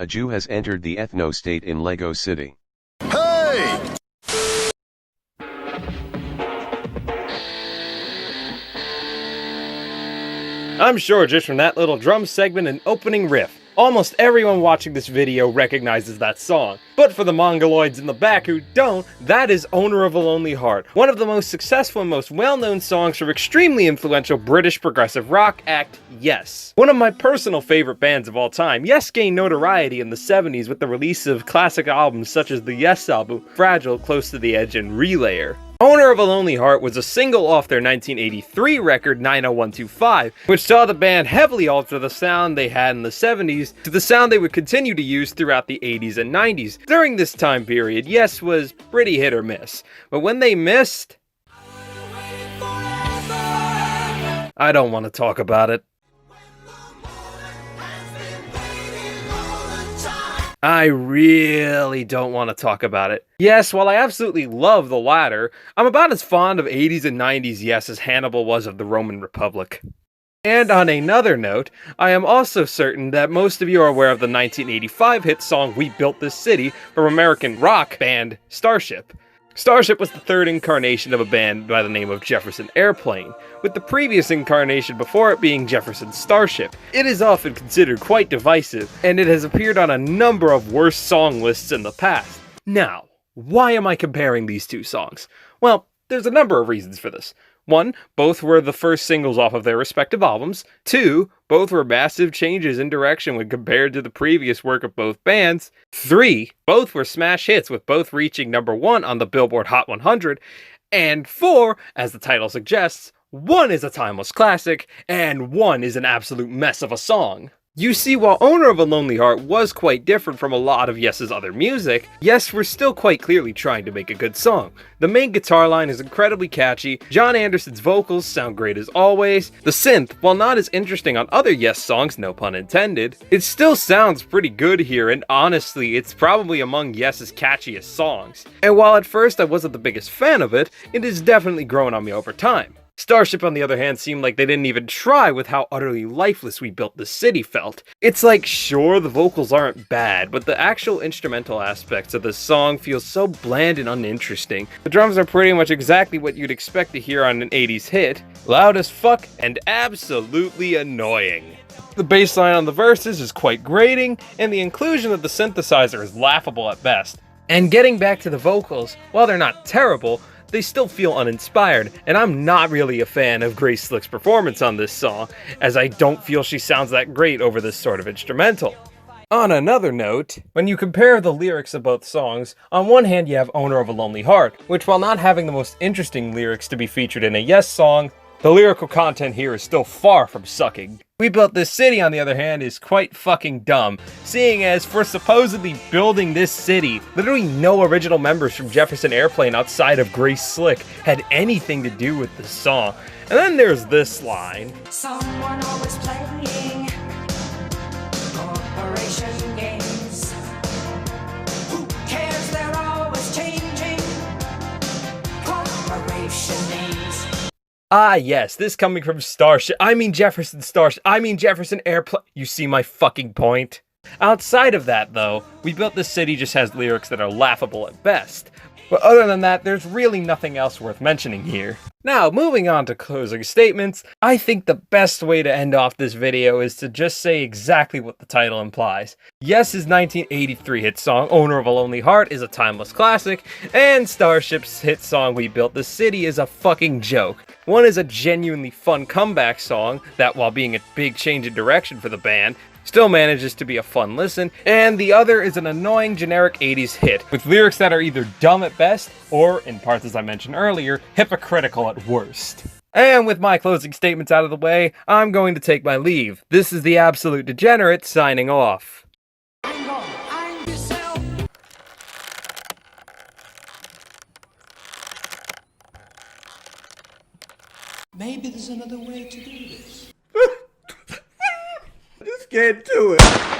A Jew has entered the ethno-state in Lego City. Hey! I'm sure just from that little drum segment and opening riff, almost everyone watching this video recognizes that song. But for the mongoloids in the back who don't, that is Owner of a Lonely Heart, one of the most successful and most well-known songs from extremely influential British progressive rock act Yes. One of my personal favorite bands of all time, Yes gained notoriety in the 70s with the release of classic albums such as the Yes album, Fragile, Close to the Edge, and Relayer. Owner of a Lonely Heart was a single off their 1983 record 90125, which saw the band heavily alter the sound they had in the 70s to the sound they would continue to use throughout the 80s and 90s. During this time period, Yes was pretty hit or miss, but when they missed, I don't want to talk about it. I really don't want to talk about it. Yes, while I absolutely love the latter, I'm about as fond of 80s and 90s Yes as Hannibal was of the Roman Republic. And on another note, I am also certain that most of you are aware of the 1985 hit song We Built This City from American rock band Starship. Starship was the third incarnation of a band by the name of Jefferson Airplane, with the previous incarnation before it being Jefferson Starship. It is often considered quite divisive, and it has appeared on a number of worst song lists in the past. Now, why am I comparing these two songs? Well, there's a number of reasons for this. 1, both were the first singles off of their respective albums. 2, both were massive changes in direction when compared to the previous work of both bands. 3, both were smash hits with both reaching number 1 on the Billboard Hot 100. And 4, as the title suggests, one is a timeless classic, and one is an absolute mess of a song. You see, while Owner of a Lonely Heart was quite different from a lot of Yes's other music, Yes were still quite clearly trying to make a good song. The main guitar line is incredibly catchy, John Anderson's vocals sound great as always, the synth, while not as interesting on other Yes songs, no pun intended, it still sounds pretty good here, and honestly, it's probably among Yes's catchiest songs. And while at first I wasn't the biggest fan of it, it has definitely grown on me over time. Starship, on the other hand, seemed like they didn't even try with how utterly lifeless We Built This City felt. It's like, sure, the vocals aren't bad, but the actual instrumental aspects of the song feel so bland and uninteresting. The drums are pretty much exactly what you'd expect to hear on an 80s hit, loud as fuck and absolutely annoying. The bass line on the verses is quite grating, and the inclusion of the synthesizer is laughable at best. And getting back to the vocals, while they're not terrible, they still feel uninspired, and I'm not really a fan of Grace Slick's performance on this song, as I don't feel she sounds that great over this sort of instrumental. On another note, when you compare the lyrics of both songs, on one hand you have Owner of a Lonely Heart, which while not having the most interesting lyrics to be featured in a Yes song, the lyrical content here is still far from sucking. We Built This City, on the other hand, is quite fucking dumb, seeing as for supposedly building this city, literally no original members from Jefferson Airplane outside of Grace Slick had anything to do with this song. And then there's this line. Someone always playing corporation games. Who cares? They're always changing corporation names. Ah yes, this coming from Starship, Jefferson Airplane. You see my fucking point? Outside of that though, We Built This City just has lyrics that are laughable at best. But other than that, there's really nothing else worth mentioning here. Now, moving on to closing statements, I think the best way to end off this video is to just say exactly what the title implies. Yes's 1983 hit song, Owner of a Lonely Heart, is a timeless classic, and Starship's hit song, We Built This City, is a fucking joke. One is a genuinely fun comeback song that, while being a big change in direction for the band, still manages to be a fun listen, and the other is an annoying generic 80s hit, with lyrics that are either dumb at best, or, in parts as I mentioned earlier, hypocritical at worst. And with my closing statements out of the way, I'm going to take my leave. This is the Absolute Degenerate signing off. Maybe there's another way to do this. Just can't do it.